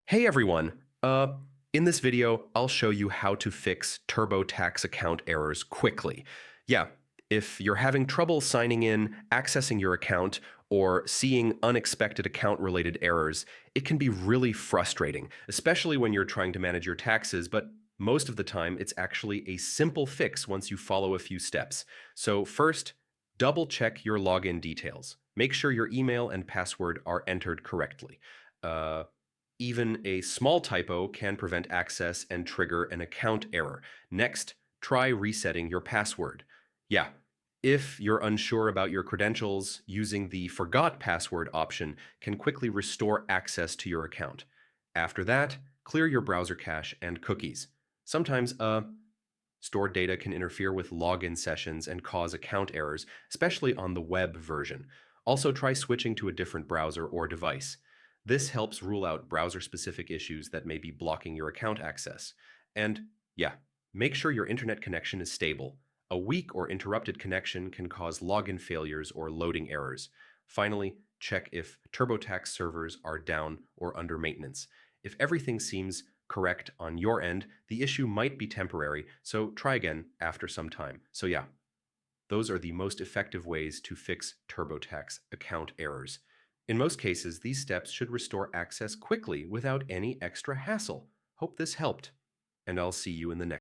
Hey everyone! In this video, I'll show you how to fix TurboTax account errors quickly. Yeah, if you're having trouble signing in, accessing your account, or seeing unexpected account-related errors, it can be really frustrating, especially when you're trying to manage your taxes, but most of the time it's actually a simple fix once you follow a few steps. So first, double-check your login details. Make sure your email and password are entered correctly. Uh, Even a small typo can prevent access and trigger an account error. Next, try resetting your password. Yeah, if you're unsure about your credentials, using the Forgot Password option can quickly restore access to your account. After that, clear your browser cache and cookies. Sometimes, stored data can interfere with login sessions and cause account errors, especially on the web version. Also, try switching to a different browser or device. This helps rule out browser-specific issues that may be blocking your account access. And yeah, make sure your internet connection is stable. A weak or interrupted connection can cause login failures or loading errors. Finally, check if TurboTax servers are down or under maintenance. If everything seems correct on your end, the issue might be temporary, so try again after some time. So yeah, those are the most effective ways to fix TurboTax account errors. In most cases, these steps should restore access quickly without any extra hassle. Hope this helped, and I'll see you in the next